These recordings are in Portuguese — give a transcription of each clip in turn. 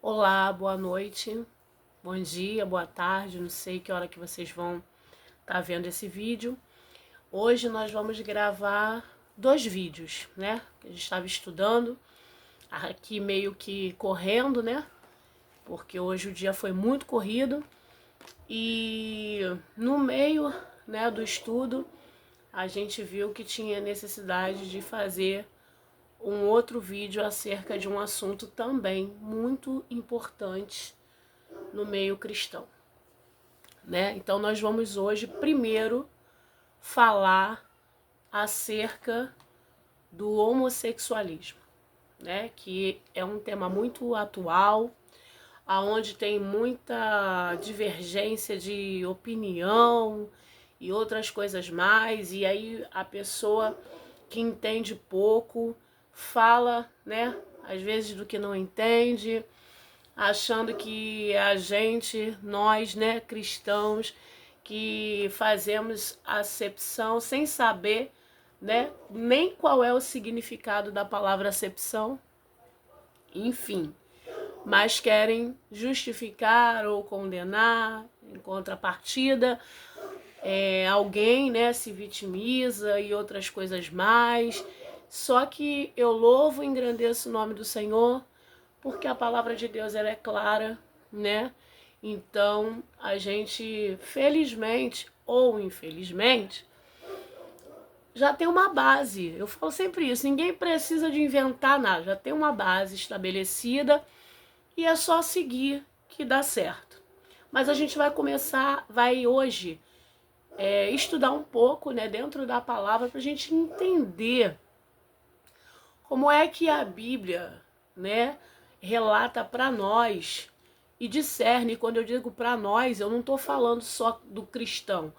Olá, boa noite, bom dia, boa tarde, não sei que hora que vocês vão estar vendo esse vídeo. Hoje nós vamos gravar dois vídeos, né? Que a gente estava estudando, aqui meio que correndo, né? Porque hoje o dia foi muito corrido e no meio, né, do estudo a gente viu que tinha necessidade de fazer um outro vídeo acerca de um assunto também muito importante no meio cristão, né? Então nós vamos hoje primeiro falar acerca do homossexualismo, né? Que é um tema muito atual, aonde tem muita divergência de opinião e outras coisas mais, e aí a pessoa que entende pouco fala, né? Às vezes do que não entende, achando que a gente, nós, né, cristãos, que fazemos acepção sem saber, né, nem qual é o significado da palavra acepção, enfim, mas querem justificar ou condenar, em contrapartida, alguém, né, se vitimiza e outras coisas mais. Só que eu louvo e engrandeço o nome do Senhor, porque a palavra de Deus ela é clara, né? Então, a gente, felizmente ou infelizmente, já tem uma base. Eu falo sempre isso, ninguém precisa de inventar nada, já tem uma base estabelecida e é só seguir que dá certo. Mas a gente vai começar, vai hoje estudar um pouco, né, dentro da palavra para a gente entender como é que a Bíblia, né, relata para nós e discerne. Quando eu digo para nós, eu não estou falando só do cristão,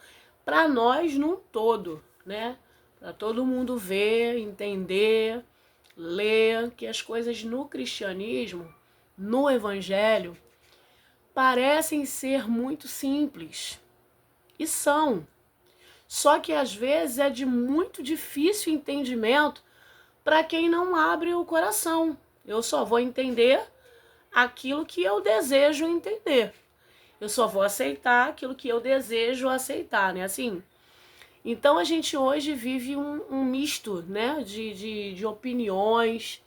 para nós num todo, né? Para todo mundo ver, entender, ler que as coisas no cristianismo, no evangelho, parecem ser muito simples e são. Só que às vezes é de muito difícil entendimento para quem não abre o coração. Eu só vou entender aquilo que eu desejo entender. Eu só vou aceitar aquilo que eu desejo aceitar, né? Assim. Então a gente hoje vive um misto, né? De opiniões,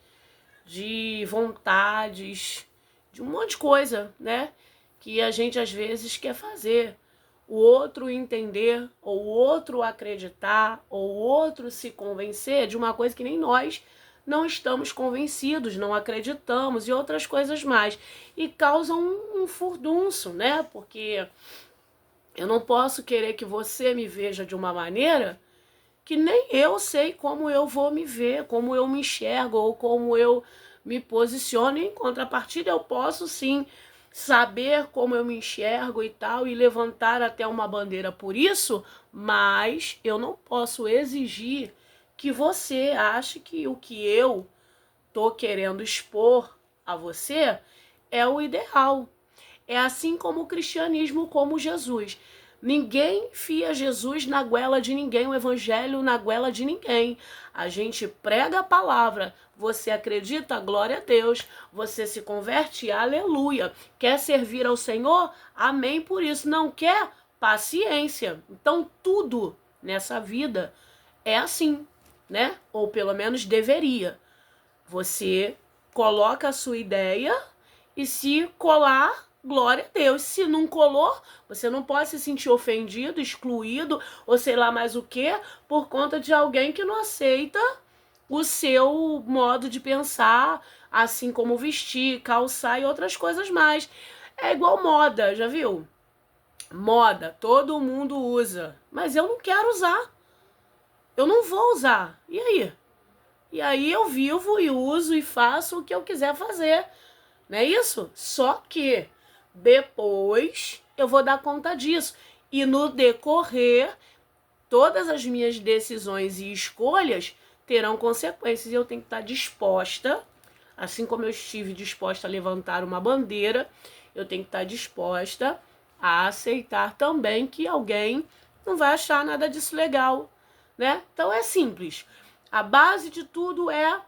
de vontades, de um monte de coisa, né? Que a gente às vezes quer fazer. O outro entender, ou o outro acreditar, ou o outro se convencer de uma coisa que nem nós não estamos convencidos, não acreditamos e outras coisas mais. E causam um furdunço, né? Porque eu não posso querer que você me veja de uma maneira que nem eu sei como eu vou me ver, como eu me enxergo ou como eu me posiciono. Em contrapartida, eu posso sim saber como eu me enxergo e tal, e levantar até uma bandeira por isso, mas eu não posso exigir que você ache que o que eu tô querendo expor a você é o ideal. É assim como o cristianismo, como Jesus. Ninguém enfia Jesus na goela de ninguém, o evangelho na goela de ninguém. A gente prega a palavra. Você acredita? Glória a Deus. Você se converte? Aleluia. Quer servir ao Senhor? Amém por isso. Não quer? Paciência. Então tudo nessa vida é assim, né? Ou pelo menos deveria. Você coloca a sua ideia e se colar, glória a Deus. Se não colou, você não pode se sentir ofendido, excluído ou sei lá mais o que por conta de alguém que não aceita o seu modo de pensar, assim como vestir, calçar e outras coisas mais. É igual moda, já viu? Moda, todo mundo usa, mas eu não quero usar. Eu não vou usar. E aí? E aí eu vivo e uso e faço o que eu quiser fazer. Não é isso? Só que depois eu vou dar conta disso. E no decorrer, todas as minhas decisões e escolhas terão consequências. E eu tenho que estar disposta, assim como eu estive disposta a levantar uma bandeira, eu tenho que estar disposta a aceitar também que alguém não vai achar nada disso legal, né? Então é simples. A base de tudo é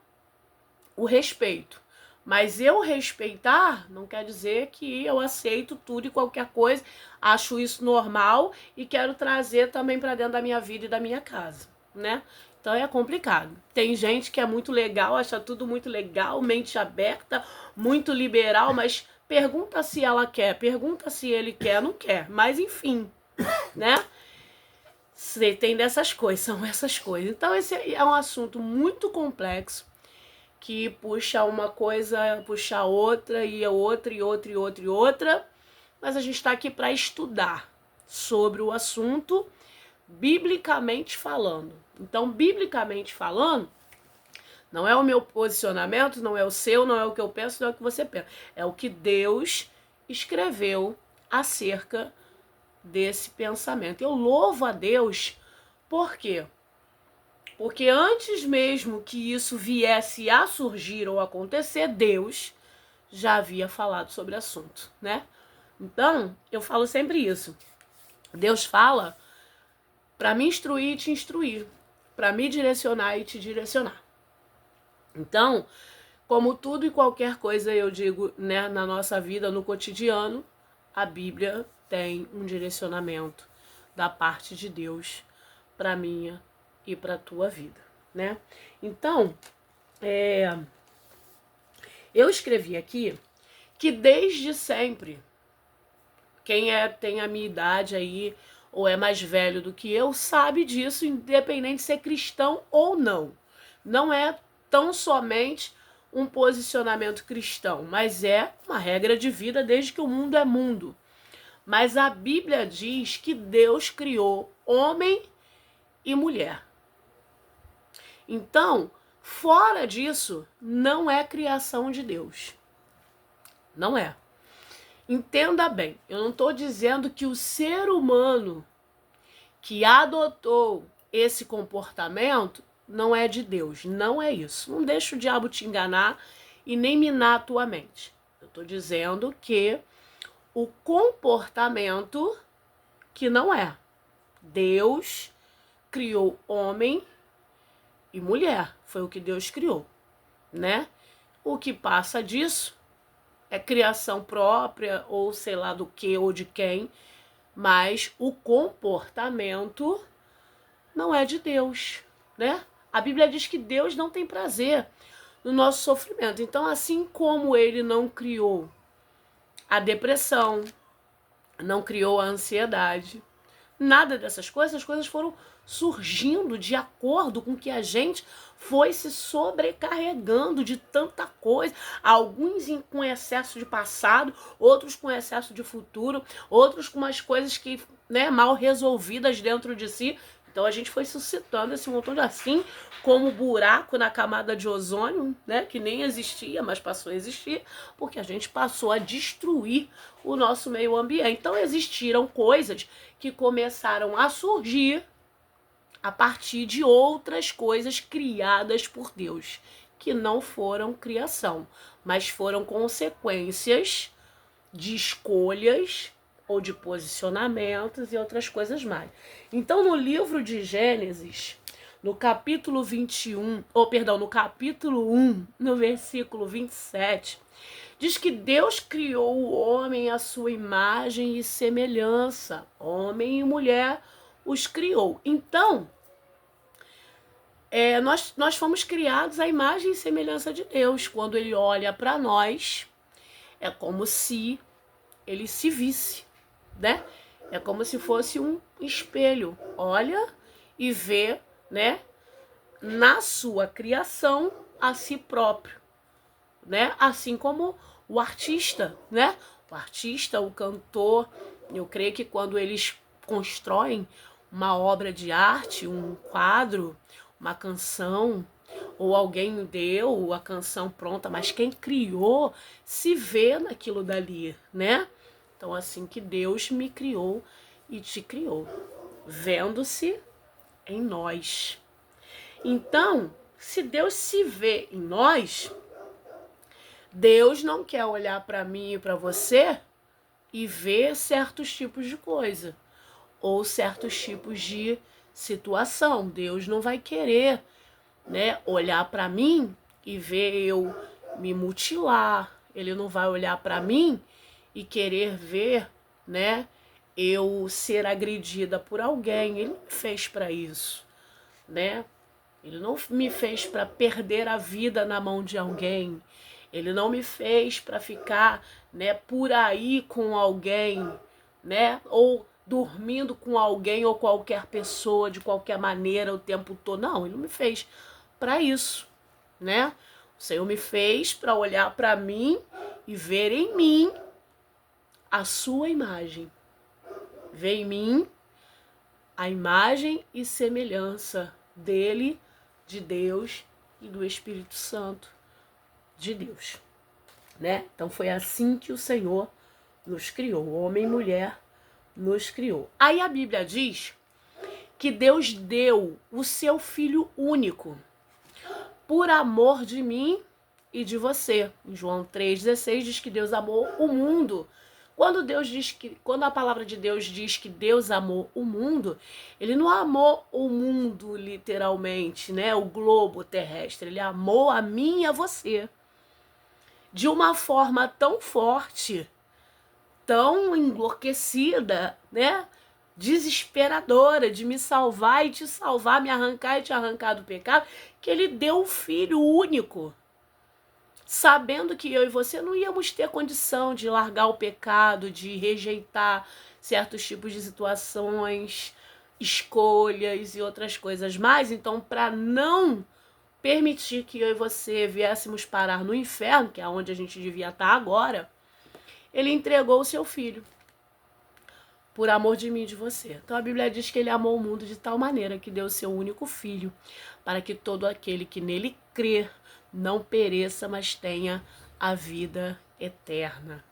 o respeito. Mas eu respeitar não quer dizer que eu aceito tudo e qualquer coisa, acho isso normal e quero trazer também para dentro da minha vida e da minha casa, né? Então é complicado. Tem gente que é muito legal, acha tudo muito legal, mente aberta, muito liberal, mas pergunta se ela quer, pergunta se ele quer, não quer. Mas enfim, né? Tem dessas coisas, são essas coisas. Então esse é um assunto muito complexo, que puxa uma coisa, puxa outra, e outra, e outra, e outra, e outra. Mas a gente está aqui para estudar sobre o assunto, biblicamente falando. Então, biblicamente falando, não é o meu posicionamento, não é o seu, não é o que eu penso, não é o que você pensa. É o que Deus escreveu acerca desse pensamento. Eu louvo a Deus, por quê? Porque antes mesmo que isso viesse a surgir ou acontecer, Deus já havia falado sobre o assunto, né? Então, eu falo sempre isso. Deus fala para me instruir e te instruir, para me direcionar e te direcionar. Então, como tudo e qualquer coisa eu digo, né, na nossa vida, no cotidiano, a Bíblia tem um direcionamento da parte de Deus para minha e para a tua vida, né? Então, eu escrevi aqui que desde sempre, quem tem a minha idade aí ou é mais velho do que eu sabe disso, independente de ser cristão ou não. Não é tão somente um posicionamento cristão, mas é uma regra de vida desde que o mundo é mundo. Mas a Bíblia diz que Deus criou homem e mulher. Então, fora disso, não é criação de Deus. Não é. Entenda bem, eu não estou dizendo que o ser humano que adotou esse comportamento não é de Deus. Não é isso. Não deixa o diabo te enganar e nem minar a tua mente. Eu estou dizendo que o comportamento que não é. Deus criou homem e mulher. Foi o que Deus criou, né? O que passa disso é criação própria, ou sei lá do que ou de quem, mas o comportamento não é de Deus, né? A Bíblia diz que Deus não tem prazer no nosso sofrimento. Então, assim como ele não criou a depressão, não criou a ansiedade, nada dessas coisas, as coisas foram surgindo de acordo com que a gente foi se sobrecarregando de tanta coisa, alguns com excesso de passado, outros com excesso de futuro, outros com umas coisas que, né, mal resolvidas dentro de si. Então a gente foi suscitando esse montão de assim, como buraco na camada de ozônio, né, que nem existia, mas passou a existir, porque a gente passou a destruir o nosso meio ambiente. Então existiram coisas que começaram a surgir a partir de outras coisas criadas por Deus, que não foram criação, mas foram consequências de escolhas ou de posicionamentos e outras coisas mais. Então, no livro de Gênesis, no capítulo 21, no capítulo 1, no versículo 27, diz que Deus criou o homem à sua imagem e semelhança. Homem e mulher os criou. Então, nós fomos criados à imagem e semelhança de Deus. Quando ele olha para nós, é como se ele se visse, né? É como se fosse um espelho. Olha e vê, né, na sua criação a si próprio, né? Assim como o artista, né? O artista, o cantor, eu creio que quando eles constroem uma obra de arte, um quadro, uma canção, ou alguém deu a canção pronta, mas quem criou se vê naquilo dali, né? Então, assim que Deus me criou e te criou, vendo-se em nós. Então, se Deus se vê em nós, Deus não quer olhar para mim e para você e ver certos tipos de coisa ou certos tipos de situação. Deus não vai querer, né, olhar para mim e ver eu me mutilar, ele não vai olhar para mim e querer ver, né, eu ser agredida por alguém. Ele não me fez para isso, né? Ele não me fez para perder a vida na mão de alguém. Ele não me fez para ficar, né, por aí com alguém, né, ou dormindo com alguém ou qualquer pessoa de qualquer maneira o tempo todo. Não, ele não me fez para isso, né? O Senhor me fez para olhar para mim e ver em mim a sua imagem. Ver em mim a imagem e semelhança dele, de Deus e do Espírito Santo de Deus, né? Então foi assim que o Senhor nos criou, homem e mulher nos criou. Aí a Bíblia diz que Deus deu o seu Filho único por amor de mim e de você. Em João 3,16 diz que Deus amou o mundo. Quando a palavra de Deus diz que Deus amou o mundo, ele não amou o mundo literalmente, né? O globo terrestre. Ele amou a mim e a você de uma forma tão forte, tão enlouquecida, né? Desesperadora de me salvar e te salvar, me arrancar e te arrancar do pecado, que ele deu o Filho único, sabendo que eu e você não íamos ter condição de largar o pecado, de rejeitar certos tipos de situações, escolhas e outras coisas mais. Então, para não permitir que eu e você viéssemos parar no inferno, que é onde a gente devia estar agora, ele entregou o seu Filho por amor de mim e de você. Então a Bíblia diz que ele amou o mundo de tal maneira que deu o seu único Filho, para que todo aquele que nele crê não pereça, mas tenha a vida eterna.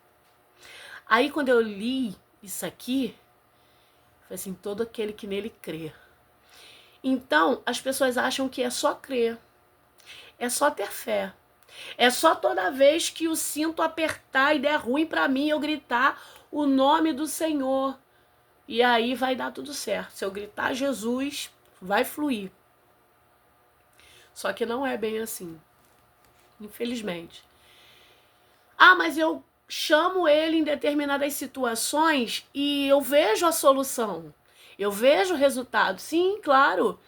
Aí quando eu li isso aqui, foi assim, todo aquele que nele crê. Então as pessoas acham que é só crer, é só ter fé. É só toda vez que o cinto apertar e der ruim para mim, eu gritar o nome do Senhor. E aí vai dar tudo certo. Se eu gritar Jesus, vai fluir. Só que não é bem assim. Infelizmente. Ah, mas eu chamo ele em determinadas situações e eu vejo a solução. Eu vejo o resultado. Sim, claro.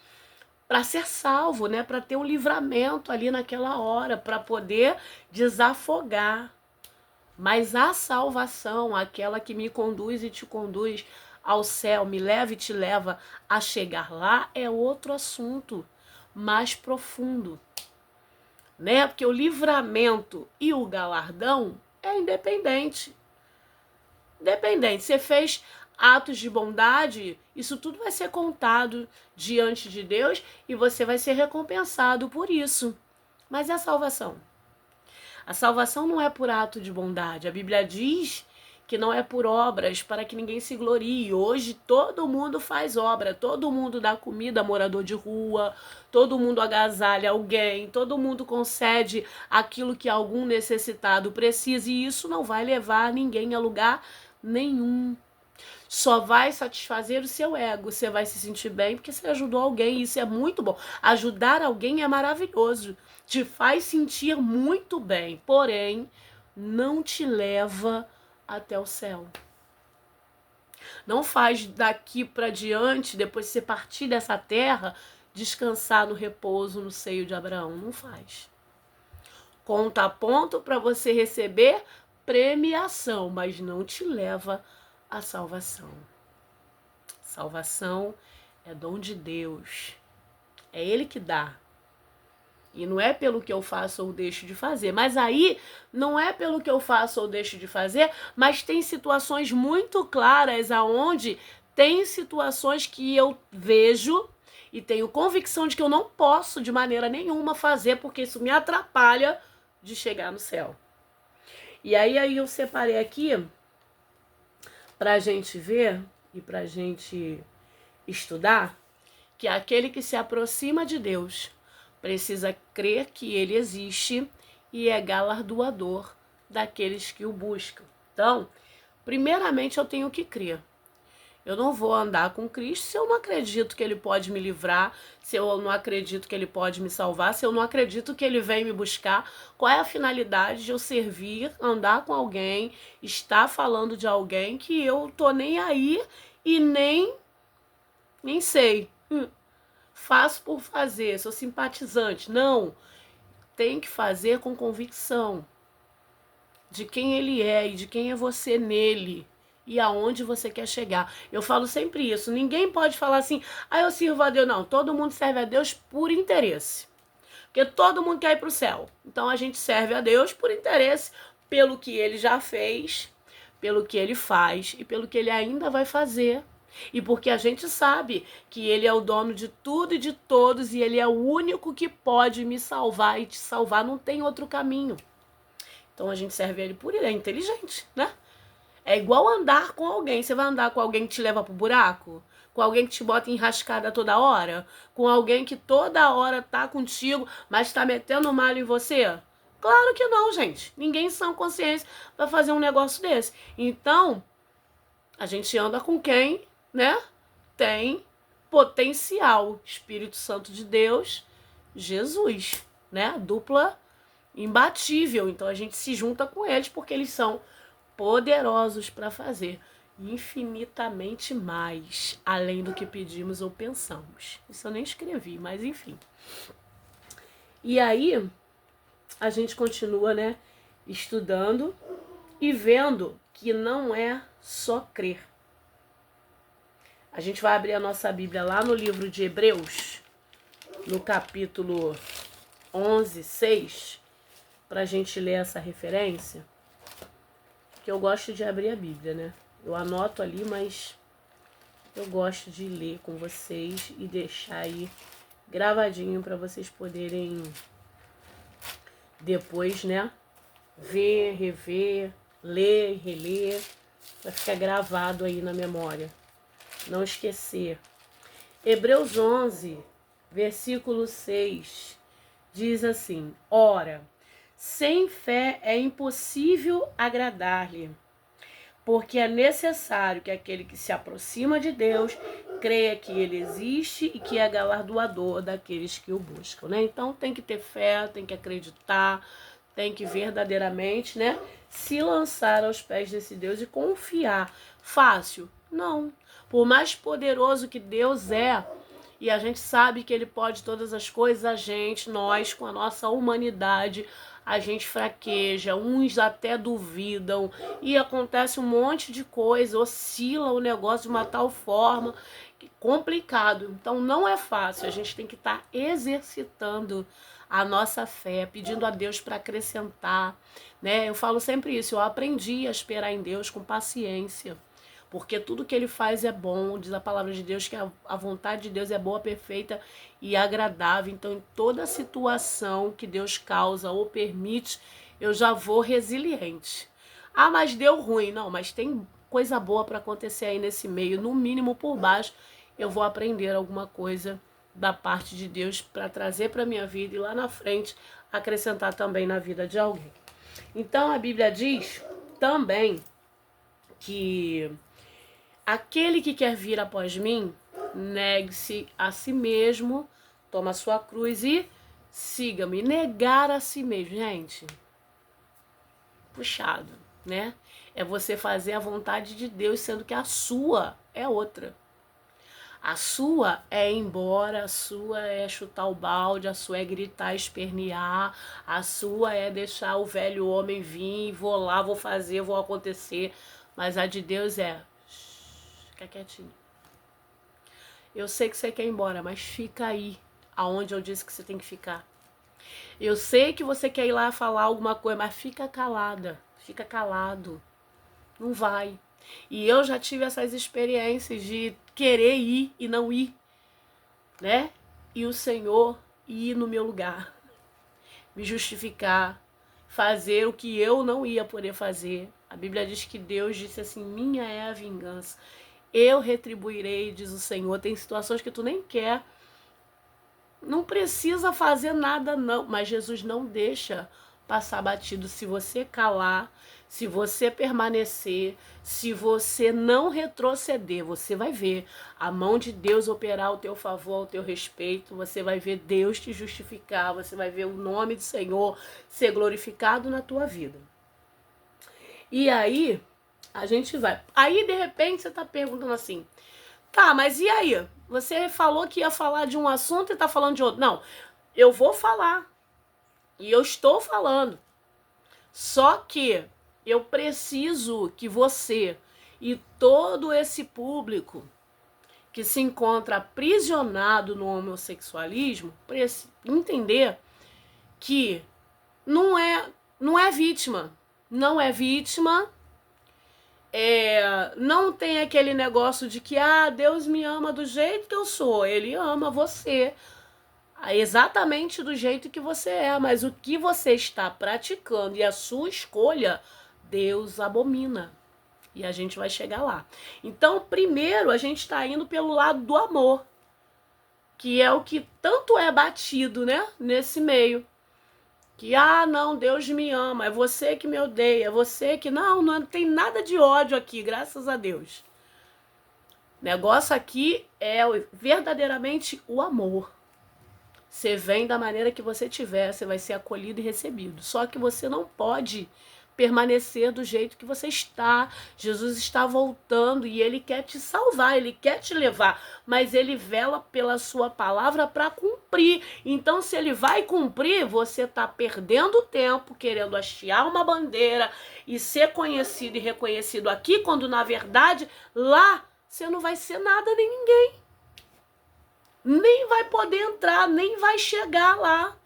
Para ser salvo, né? Para ter um livramento ali naquela hora, para poder desafogar. Mas a salvação, aquela que me conduz e te conduz ao céu, me leva e te leva a chegar lá, é outro assunto mais profundo, né? Porque o livramento e o galardão é independente. Dependente. Você fez atos de bondade, isso tudo vai ser contado diante de Deus e você vai ser recompensado por isso. Mas é a salvação. A salvação não é por ato de bondade. A Bíblia diz que não é por obras para que ninguém se glorie. Hoje todo mundo faz obra, todo mundo dá comida a morador de rua, todo mundo agasalha alguém, todo mundo concede aquilo que algum necessitado precisa e isso não vai levar ninguém a lugar nenhum. Só vai satisfazer o seu ego. Você vai se sentir bem porque você ajudou alguém. Isso é muito bom. Ajudar alguém é maravilhoso. Te faz sentir muito bem. Porém, não te leva até o céu. Não faz daqui para diante, depois de você partir dessa terra, descansar no repouso no seio de Abraão. Não faz. Conta a ponto para você receber premiação, mas não te leva à salvação. Salvação é dom de Deus. É Ele que dá. E não é pelo que eu faço ou deixo de fazer. Mas aí, não é pelo que eu faço ou deixo de fazer, mas tem situações muito claras aonde tem situações que eu vejo e tenho convicção de que eu não posso de maneira nenhuma fazer, porque isso me atrapalha de chegar no céu. E aí eu separei aqui pra gente ver e pra gente estudar que aquele que se aproxima de Deus precisa crer que ele existe e é galardoador daqueles que o buscam. Então, primeiramente eu tenho que crer. Eu não vou andar com Cristo se eu não acredito que Ele pode me livrar, se eu não acredito que Ele pode me salvar, se eu não acredito que Ele vem me buscar. Qual é a finalidade de eu servir, andar com alguém, estar falando de alguém que eu tô nem aí e nem sei. Faço por fazer, sou simpatizante. Não, tem que fazer com convicção de quem Ele é e de quem é você nele e aonde você quer chegar. Eu falo sempre isso, ninguém pode falar assim, eu sirvo a Deus. Não, todo mundo serve a Deus por interesse, porque todo mundo quer ir para o céu. Então a gente serve a Deus por interesse, pelo que Ele já fez, pelo que Ele faz e pelo que Ele ainda vai fazer. E porque a gente sabe que Ele é o dono de tudo e de todos e Ele é o único que pode me salvar e te salvar, não tem outro caminho. Então a gente serve Ele por Ele, é inteligente, né? É igual andar com alguém. Você vai andar com alguém que te leva pro buraco? Com alguém que te bota em enrascada toda hora? Com alguém que toda hora tá contigo, mas tá metendo mal em você? Claro que não, gente. Ninguém em sã consciência vai fazer um negócio desse. Então, a gente anda com quem, né? Tem potencial. Espírito Santo de Deus, Jesus, né? Dupla imbatível. Então a gente se junta com eles porque eles são poderosos para fazer infinitamente mais, além do que pedimos ou pensamos. Isso eu nem escrevi, mas enfim. E aí, a gente continua, né, estudando e vendo que não é só crer. A gente vai abrir a nossa Bíblia lá no livro de Hebreus, no capítulo 11, 6, para a gente ler essa referência. Que eu gosto de abrir a Bíblia, né? Eu anoto ali, mas eu gosto de ler com vocês e deixar aí gravadinho para vocês poderem depois, né? Ver, rever, ler e reler, para ficar gravado aí na memória. Não esquecer. Hebreus 11, versículo 6, diz assim: Ora, sem fé é impossível agradar-lhe, porque é necessário que aquele que se aproxima de Deus creia que Ele existe e que é galardoador daqueles que o buscam, né? Então tem que ter fé, tem que acreditar, tem que verdadeiramente, né, se lançar aos pés desse Deus e confiar. Fácil? Não. Por mais poderoso que Deus é, e a gente sabe que Ele pode todas as coisas, nós, com a nossa humanidade, a gente fraqueja, uns até duvidam, e acontece um monte de coisa, oscila o negócio de uma tal forma, complicado. Então não é fácil, a gente tem que estar exercitando a nossa fé, pedindo a Deus para acrescentar, né? Eu falo sempre isso, eu aprendi a esperar em Deus com paciência, porque tudo que Ele faz é bom, diz a palavra de Deus que a vontade de Deus é boa, perfeita e agradável. Então, em toda situação que Deus causa ou permite, eu já vou resiliente. Mas deu ruim. Não, mas tem coisa boa para acontecer aí nesse meio. No mínimo, por baixo, eu vou aprender alguma coisa da parte de Deus para trazer para minha vida e lá na frente acrescentar também na vida de alguém. Então, a Bíblia diz também que aquele que quer vir após mim, negue-se a si mesmo, toma a sua cruz e siga-me. Negar a si mesmo, gente, puxado, né? É você fazer a vontade de Deus, sendo que a sua é outra. A sua é ir embora, a sua é chutar o balde, a sua é gritar, espernear, a sua é deixar o velho homem vir, vou lá, vou fazer, vou acontecer. Mas a de Deus é: fica quietinho. Eu sei que você quer ir embora, mas fica aí, aonde eu disse que você tem que ficar. Eu sei que você quer ir lá falar alguma coisa, mas fica calada, fica calado. Não vai. E eu já tive essas experiências de querer ir e não ir, né? E o Senhor ir no meu lugar, me justificar, fazer o que eu não ia poder fazer. A Bíblia diz que Deus disse assim: minha é a vingança, eu retribuirei, diz o Senhor. Tem situações que tu nem quer, não precisa fazer nada não, mas Jesus não deixa passar batido se você calar, se você permanecer, se você não retroceder. Você vai ver a mão de Deus operar ao teu favor, ao teu respeito. Você vai ver Deus te justificar. Você vai ver o nome do Senhor ser glorificado na tua vida. E aí, a gente vai. Aí, de repente, você tá perguntando assim, tá, mas e aí? Você falou que ia falar de um assunto e tá falando de outro. Não, eu vou falar. E eu estou falando. Só que eu preciso que você e todo esse público que se encontra aprisionado no homossexualismo entender que não é vítima. Não é vítima. Não tem aquele negócio de que Deus me ama do jeito que eu sou. Ele ama você exatamente do jeito que você é, mas o que você está praticando e a sua escolha, Deus abomina. E a gente vai chegar lá. Então, primeiro, a gente está indo pelo lado do amor, que é o que tanto é batido, né, nesse meio. Que, não, Deus me ama, é você que me odeia, é você que... Não tem nada de ódio aqui, graças a Deus. O negócio aqui é verdadeiramente o amor. Você vem da maneira que você tiver, você vai ser acolhido e recebido. Só que você não pode permanecer do jeito que você está. Jesus está voltando e Ele quer te salvar, Ele quer te levar. Mas Ele vela pela sua palavra para cumprir. Então, se Ele vai cumprir, você está perdendo tempo querendo hastear uma bandeira e ser conhecido e reconhecido aqui, quando, na verdade, lá você não vai ser nada nem ninguém. Nem vai poder entrar, nem vai chegar lá.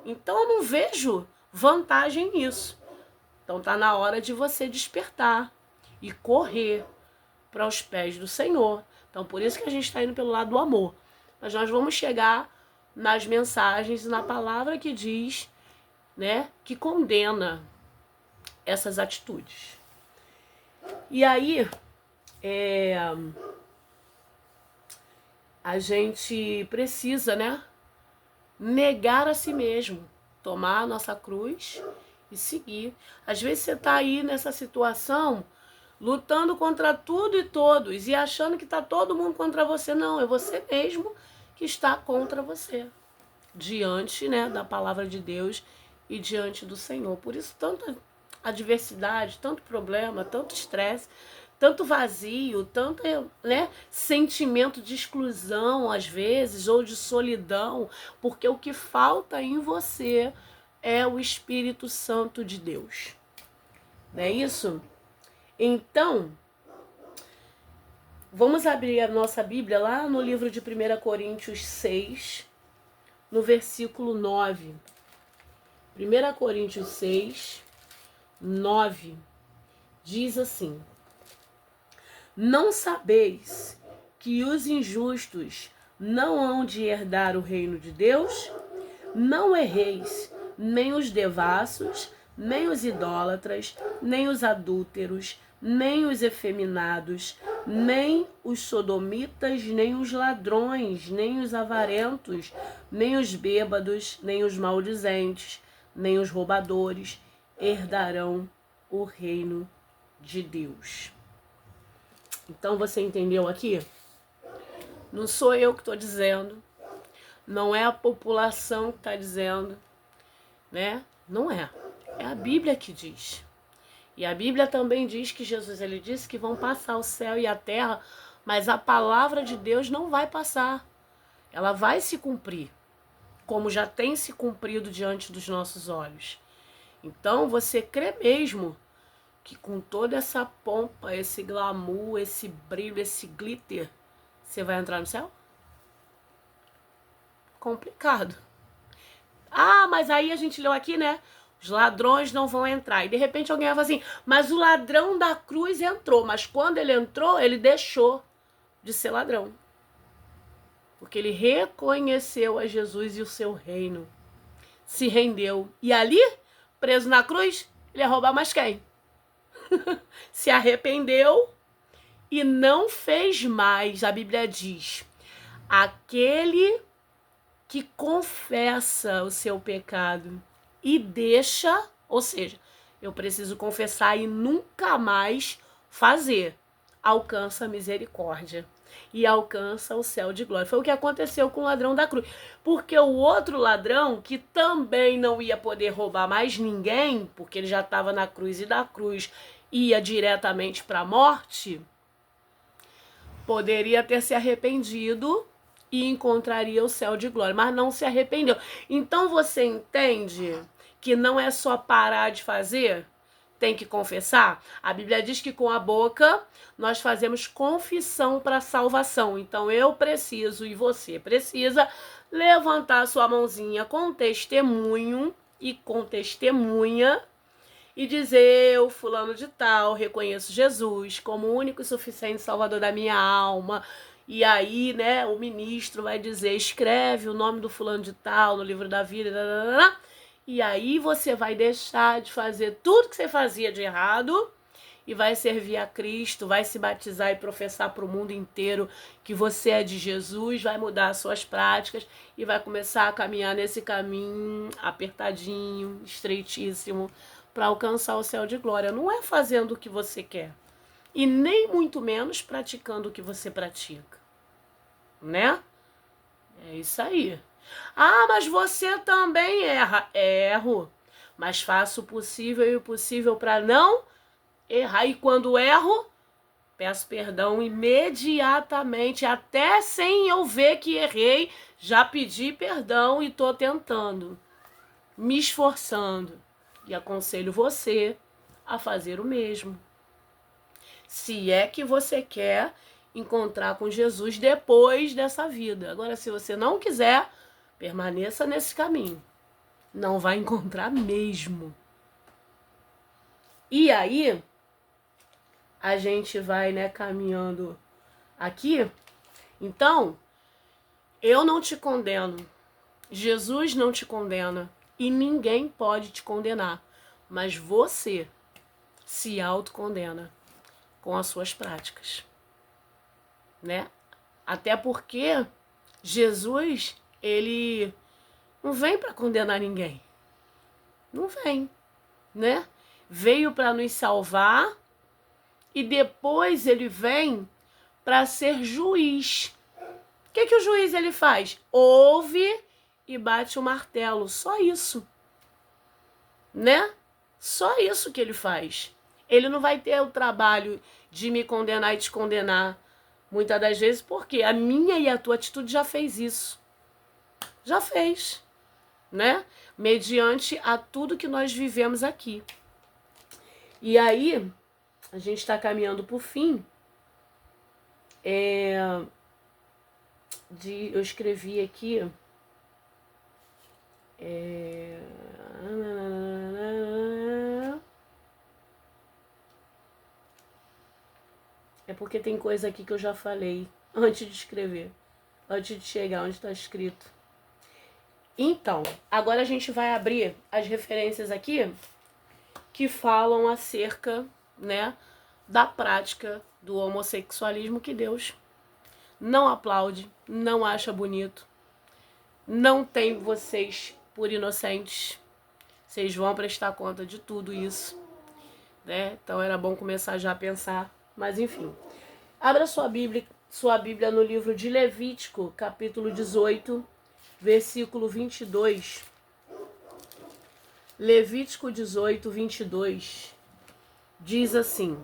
Então eu não vejo vantagem nisso. Então tá na hora de você despertar e correr para os pés do Senhor. Então por isso que a gente está indo pelo lado do amor. Mas nós vamos chegar nas mensagens e na palavra que diz, né, que condena essas atitudes. E aí, a gente precisa, né, negar a si mesmo, tomar a nossa cruz e seguir. Às vezes você tá aí nessa situação, lutando contra tudo e todos e achando que tá todo mundo contra você. Não, é você mesmo que está contra você, diante, né, da palavra de Deus e diante do Senhor. Por isso, tanta adversidade, tanto problema, tanto estresse, tanto vazio, tanto, né, sentimento de exclusão às vezes, ou de solidão, porque o que falta em você é o Espírito Santo de Deus. Não é isso? Então, vamos abrir a nossa Bíblia lá no livro de 1 Coríntios 6, no versículo 9. 1 Coríntios 6, 9, diz assim: não sabeis que os injustos não hão de herdar o reino de Deus? Não erreis, nem os devassos, nem os idólatras, nem os adúlteros, nem os efeminados, nem os sodomitas, nem os ladrões, nem os avarentos, nem os bêbados, nem os maldizentes, nem os roubadores herdarão o reino de Deus. Então você entendeu aqui? Não sou eu que estou dizendo, não é a população que está dizendo, né? Não é. É a Bíblia que diz. E a Bíblia também diz que Jesus, ele disse que vão passar o céu e a terra, mas a palavra de Deus não vai passar. Ela vai se cumprir, como já tem se cumprido diante dos nossos olhos. Então você crê mesmo que com toda essa pompa, esse glamour, esse brilho, esse glitter, você vai entrar no céu? Complicado. Mas aí a gente leu aqui, né? Os ladrões não vão entrar. E de repente alguém vai falar assim, mas o ladrão da cruz entrou. Mas quando ele entrou, ele deixou de ser ladrão. Porque ele reconheceu a Jesus e o seu reino. Se rendeu. E ali, preso na cruz, ele ia roubar mais quem? Se arrependeu e não fez mais. A Bíblia diz, aquele que confessa o seu pecado e deixa, ou seja, eu preciso confessar e nunca mais fazer, alcança a misericórdia e alcança o céu de glória. Foi o que aconteceu com o ladrão da cruz. Porque o outro ladrão, que também não ia poder roubar mais ninguém, porque ele já estava na cruz e da cruz ia diretamente para a morte, poderia ter se arrependido e encontraria o céu de glória, mas não se arrependeu. Então você entende que não é só parar de fazer, tem que confessar? A Bíblia diz que com a boca nós fazemos confissão para salvação. Então eu preciso e você precisa levantar sua mãozinha com testemunho e com testemunha e dizer: eu, fulano de tal, reconheço Jesus como o único e suficiente salvador da minha alma. E aí, né, o ministro vai dizer: escreve o nome do fulano de tal no livro da vida, e aí você vai deixar de fazer tudo que você fazia de errado e vai servir a Cristo, vai se batizar e professar para o mundo inteiro que você é de Jesus, vai mudar as suas práticas e vai começar a caminhar nesse caminho apertadinho, estreitíssimo, para alcançar o céu de glória. Não é fazendo o que você quer e nem muito menos praticando o que você pratica, né? É isso aí. Ah, mas você também erra. Erro, mas faço o possível e o possível para não errar. E quando erro, peço perdão imediatamente, até sem eu ver que errei, já pedi perdão e tô tentando, me esforçando. E aconselho você a fazer o mesmo. Se é que você quer encontrar com Jesus depois dessa vida. Agora, se você não quiser, permaneça nesse caminho. Não vai encontrar mesmo. E aí, a gente vai, né, caminhando aqui. Então, eu não te condeno. Jesus não te condena. E ninguém pode te condenar. Mas você se autocondena com as suas práticas, né? Até porque Jesus, ele não vem para condenar ninguém. Não vem, né? Veio para nos salvar e depois ele vem para ser juiz. O que o juiz ele faz? Ouve e bate o martelo. Só isso, né? Só isso que ele faz. Ele não vai ter o trabalho de me condenar e te condenar. Muitas das vezes, porque a minha e a tua atitude já fez isso. Já fez, né? Mediante a tudo que nós vivemos aqui. E aí, a gente está caminhando para o fim. Eu escrevi aqui. É porque tem coisa aqui que eu já falei antes de escrever, antes de chegar onde está escrito. Então, agora a gente vai abrir as referências aqui que falam acerca, né, da prática do homossexualismo que Deus não aplaude, não acha bonito, não tem vocês por inocentes. Vocês vão prestar conta de tudo isso, né? Então era bom começar já a pensar. Mas enfim, abra sua Bíblia no livro de Levítico, capítulo 18, versículo 22. Levítico 18, 22, diz assim: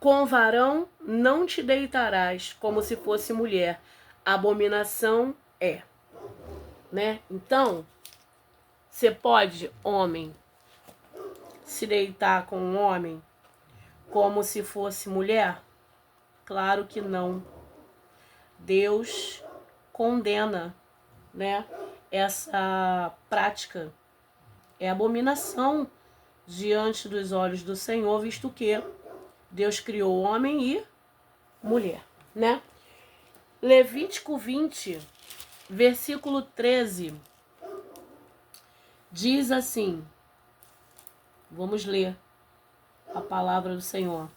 com varão não te deitarás como se fosse mulher, abominação é, né? Então, você pode, homem, se deitar com um homem como se fosse mulher? Claro que não. Deus condena, né, essa prática. É abominação diante dos olhos do Senhor, visto que Deus criou homem e mulher, né? Levítico 20, versículo 13, diz assim, vamos ler a palavra do Senhor.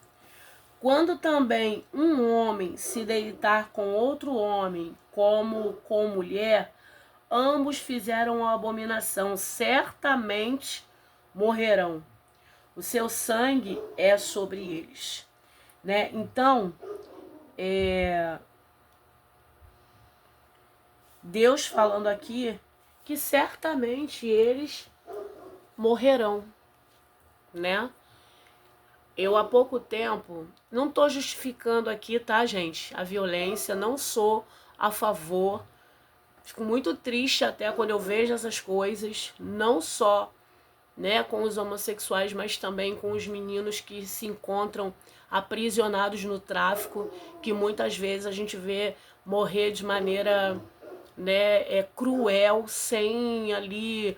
Quando também um homem se deitar com outro homem como com mulher, ambos fizeram a abominação, certamente morrerão. O seu sangue é sobre eles, né? Então, Deus falando aqui que certamente eles morrerão, né? Eu há pouco tempo, não tô justificando aqui, tá, gente? A violência, não sou a favor. Fico muito triste até quando eu vejo essas coisas, não só, né, com os homossexuais, mas também com os meninos que se encontram aprisionados no tráfico, que muitas vezes a gente vê morrer de maneira, né, cruel, sem ali,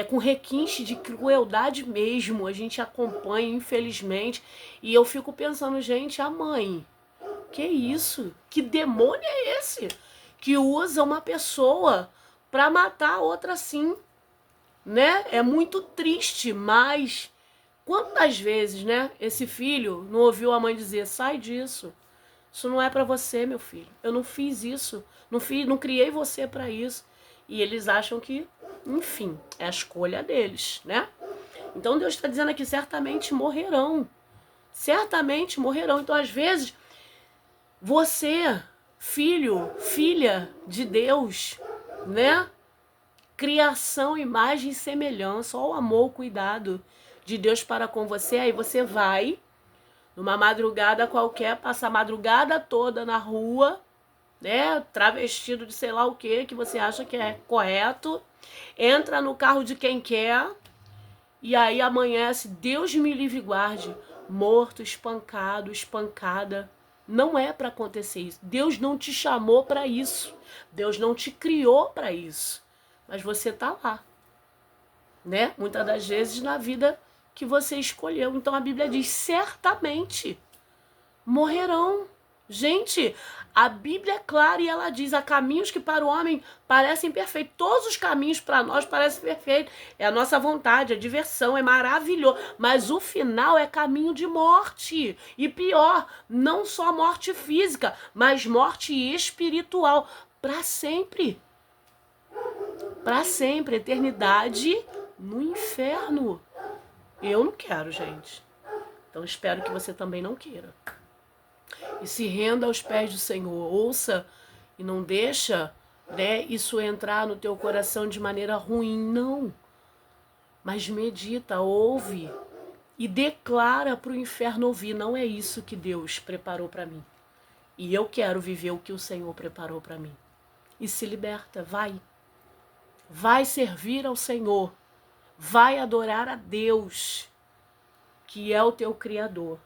com requinte de crueldade mesmo. A gente acompanha, infelizmente, e eu fico pensando, gente, a mãe, que isso? Que demônio é esse? Que usa uma pessoa para matar a outra assim, né? É muito triste, mas quantas vezes, né, esse filho não ouviu a mãe dizer: sai disso, isso não é para você, meu filho, eu não fiz isso, não criei você para isso. E eles acham que, enfim, é a escolha deles, né? Então Deus está dizendo aqui: certamente morrerão, certamente morrerão. Então, às vezes, você, filho, filha de Deus, né? Criação, imagem e semelhança, ó, o amor, o cuidado de Deus para com você. Aí você vai, numa madrugada qualquer, passa a madrugada toda na rua, né, travestido de sei lá o que você acha que é correto, entra no carro de quem quer, e aí amanhece, Deus me livre e guarde, morto, espancado, espancada. Não é para acontecer isso. Deus não te chamou para isso. Deus não te criou para isso. Mas você tá lá, né? Muitas das vezes na vida que você escolheu. Então a Bíblia diz: certamente morrerão. Gente, a Bíblia é clara e ela diz: há caminhos que para o homem parecem perfeitos. Todos os caminhos para nós parecem perfeitos. É a nossa vontade, a diversão, é maravilhoso. Mas o final é caminho de morte. E pior, não só morte física, mas morte espiritual. Para sempre. Para sempre, eternidade no inferno. Eu não quero, gente. Então espero que você também não queira. E se renda aos pés do Senhor. Ouça e não deixa, né, isso entrar no teu coração de maneira ruim, não. Mas medita, ouve e declara para o inferno ouvir: não é isso que Deus preparou para mim. E eu quero viver o que o Senhor preparou para mim. E se liberta, vai. Vai servir ao Senhor. Vai adorar a Deus, que é o teu Criador.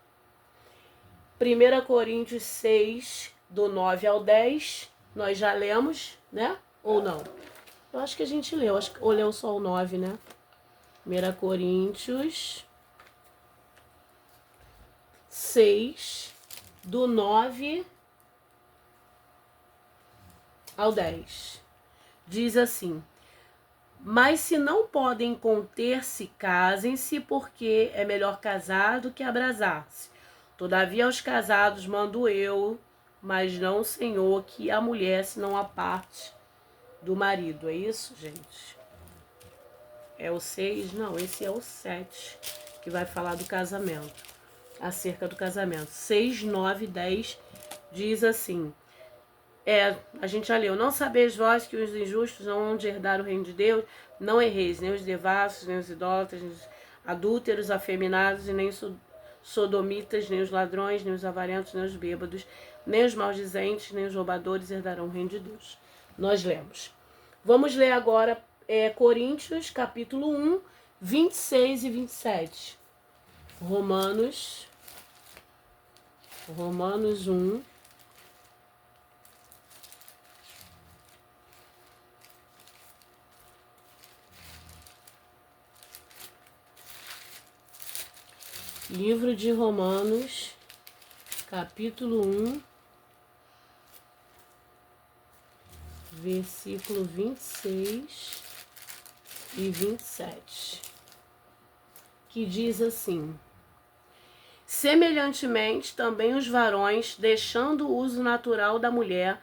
1 Coríntios 6, do 9 ao 10, nós já lemos, né? Ou não? Eu acho que a gente leu, ou leu só o 9, né? 1 Coríntios 6, do 9 ao 10. Diz assim: mas se não podem conter-se, casem-se, porque é melhor casar do que abrasar-se. Todavia aos casados mando eu, mas não o Senhor, que a mulher se não aparte do marido. É isso, gente? É o 6? Não, esse é o 7, que vai falar do casamento, acerca do casamento. 6, 9, 10 diz assim: a gente já leu: não sabeis vós que os injustos não hão de herdar o reino de Deus? Não erreis, nem os devassos, nem os idólatras, nem os adúlteros, afeminados, e nem os sodomitas, nem os ladrões, nem os avarentos, nem os bêbados, nem os maldizentes, nem os roubadores herdarão o reino de Deus. Nós lemos. Vamos ler agora Coríntios, capítulo 1, 26 e 27. Romanos 1. Livro de Romanos, capítulo 1, versículo 26 e 27, que diz assim: semelhantemente, também os varões, deixando o uso natural da mulher,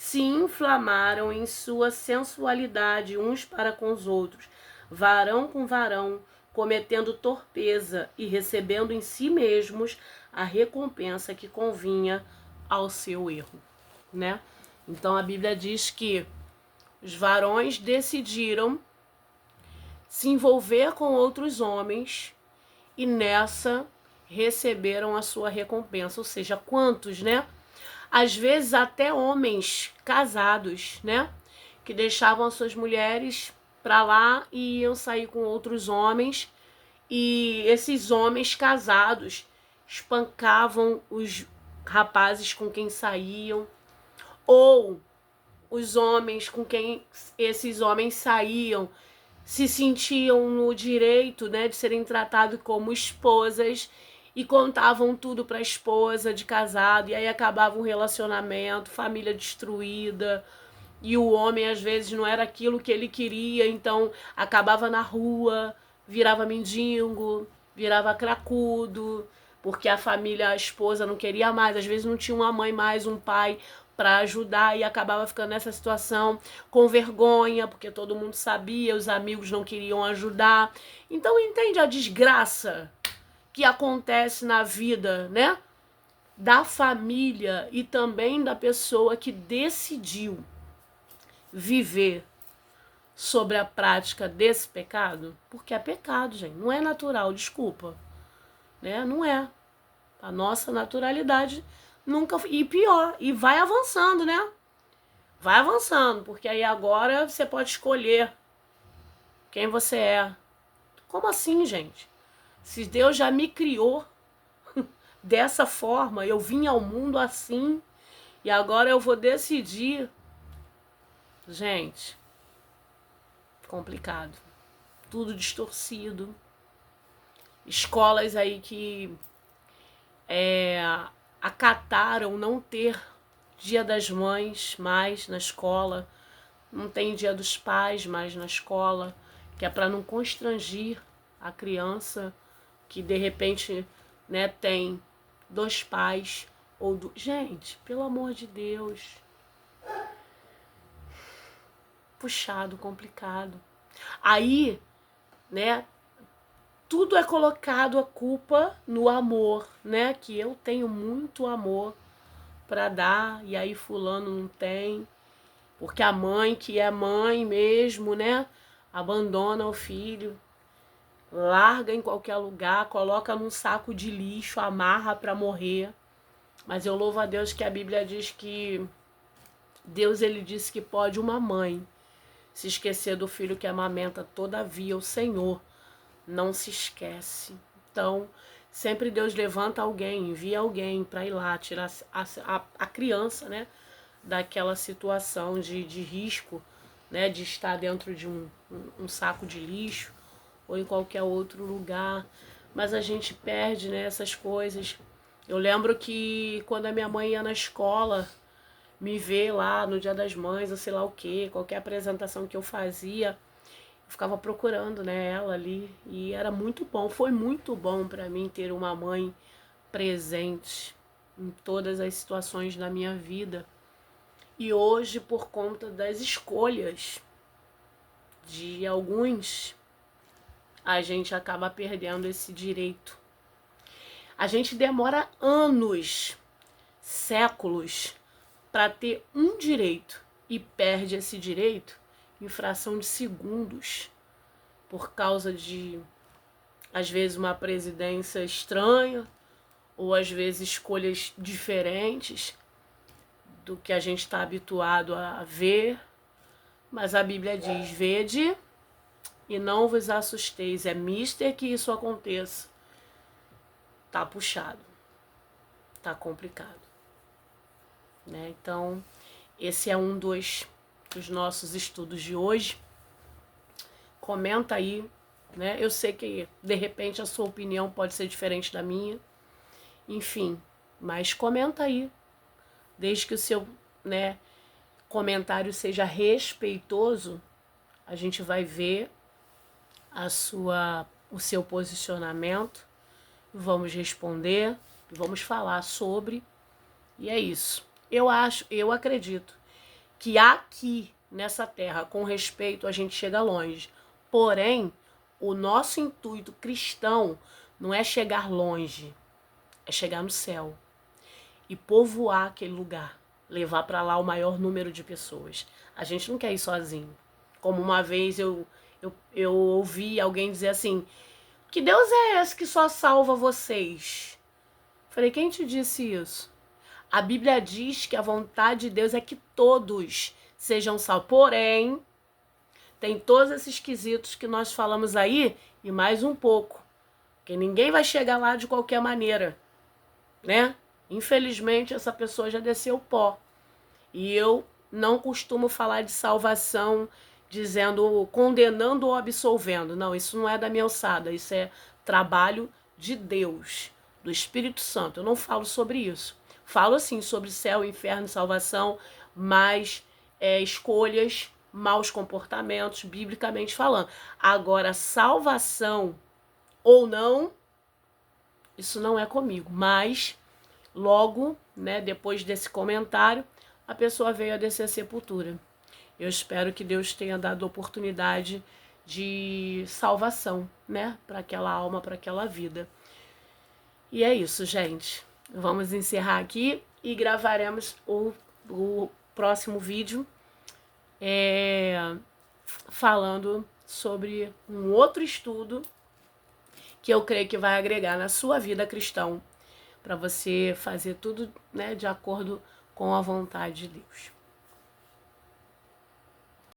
se inflamaram em sua sensualidade uns para com os outros, varão com varão, cometendo torpeza e recebendo em si mesmos a recompensa que convinha ao seu erro, né? Então a Bíblia diz que os varões decidiram se envolver com outros homens e nessa receberam a sua recompensa. Ou seja, quantos, né? Às vezes até homens casados, né? Que deixavam as suas mulheres para lá e iam sair com outros homens. E esses homens casados espancavam os rapazes com quem saíam. Ou os homens com quem esses homens saíam se sentiam no direito, né, de serem tratados como esposas e contavam tudo para a esposa de casado, e aí acabava um relacionamento, família destruída, e o homem às vezes não era aquilo que ele queria, então acabava na rua, virava mendigo, virava cracudo, porque a família, a esposa não queria mais, às vezes não tinha uma mãe mais, um pai para ajudar e acabava ficando nessa situação com vergonha, porque todo mundo sabia, os amigos não queriam ajudar. Então entende a desgraça que acontece na vida, né? Da família e também da pessoa que decidiu viver sobre a prática desse pecado, porque é pecado, gente, não é natural, desculpa, né? Não é. A nossa naturalidade nunca foi. E pior, e vai avançando, né? Vai avançando, porque aí agora você pode escolher quem você é. Como assim, gente? Se Deus já me criou dessa forma, eu vim ao mundo assim, e agora eu vou decidir. Gente, complicado. Tudo distorcido. Escolas aí que acataram não ter Dia das Mães mais na escola, não tem Dia dos Pais mais na escola, que é para não constrangir a criança que de repente, né, tem 2 pais ou gente, pelo amor de Deus. Puxado, complicado. Aí, né, tudo é colocado a culpa no amor, né? Que eu tenho muito amor para dar e aí fulano não tem. Porque a mãe, que é mãe mesmo, né? Abandona o filho, larga em qualquer lugar, coloca num saco de lixo, amarra para morrer. Mas eu louvo a Deus que a Bíblia diz que Deus, ele disse que pode uma mãe se esquecer do filho que amamenta, todavia o Senhor não se esquece. Então, sempre Deus levanta alguém, envia alguém para ir lá tirar a criança, né, daquela situação de risco, né, de estar dentro de um saco de lixo ou em qualquer outro lugar. Mas a gente perde, né, essas coisas. Eu lembro que quando a minha mãe ia na escola, me ver lá no Dia das Mães, ou sei lá o que, qualquer apresentação que eu fazia, eu ficava procurando, né, ela ali, e era muito bom, foi muito bom para mim ter uma mãe presente em todas as situações da minha vida. E hoje, por conta das escolhas de alguns, a gente acaba perdendo esse direito. A gente demora anos, séculos, para ter um direito e perde esse direito em fração de segundos por causa de, às vezes, uma presidência estranha ou às vezes escolhas diferentes do que a gente está habituado a ver. Mas a Bíblia diz: vede e não vos assusteis, é mister que isso aconteça. Tá puxado, tá complicado, né? Então, esse é um dos nossos estudos de hoje. Comenta aí, né? Eu sei que de repente a sua opinião pode ser diferente da minha, enfim, mas comenta aí, desde que o seu, né, comentário seja respeitoso, a gente vai ver o seu posicionamento, vamos responder, vamos falar sobre, e é isso. Eu acredito que aqui nessa terra, com respeito, a gente chega longe. Porém, o nosso intuito cristão não é chegar longe, é chegar no céu e povoar aquele lugar, levar para lá o maior número de pessoas. A gente não quer ir sozinho. Como uma vez eu ouvi alguém dizer assim: que Deus é esse que só salva vocês? Falei, quem te disse isso? A Bíblia diz que a vontade de Deus é que todos sejam salvos. Porém, tem todos esses quesitos que nós falamos aí e mais um pouco. Porque ninguém vai chegar lá de qualquer maneira, né? Infelizmente, essa pessoa já desceu o pó. E eu não costumo falar de salvação dizendo, condenando ou absolvendo. Não, isso não é da minha alçada. Isso é trabalho de Deus, do Espírito Santo. Eu não falo sobre isso. Falo, assim, sobre céu, inferno, salvação, mas escolhas, maus comportamentos, biblicamente falando. Agora, salvação ou não, isso não é comigo. Mas, logo, né, depois desse comentário, a pessoa veio a descer a sepultura. Eu espero que Deus tenha dado oportunidade de salvação, né, para aquela alma, para aquela vida. E é isso, gente. Vamos encerrar aqui e gravaremos o próximo vídeo falando sobre um outro estudo que eu creio que vai agregar na sua vida cristã para você fazer tudo, né, de acordo com a vontade de Deus.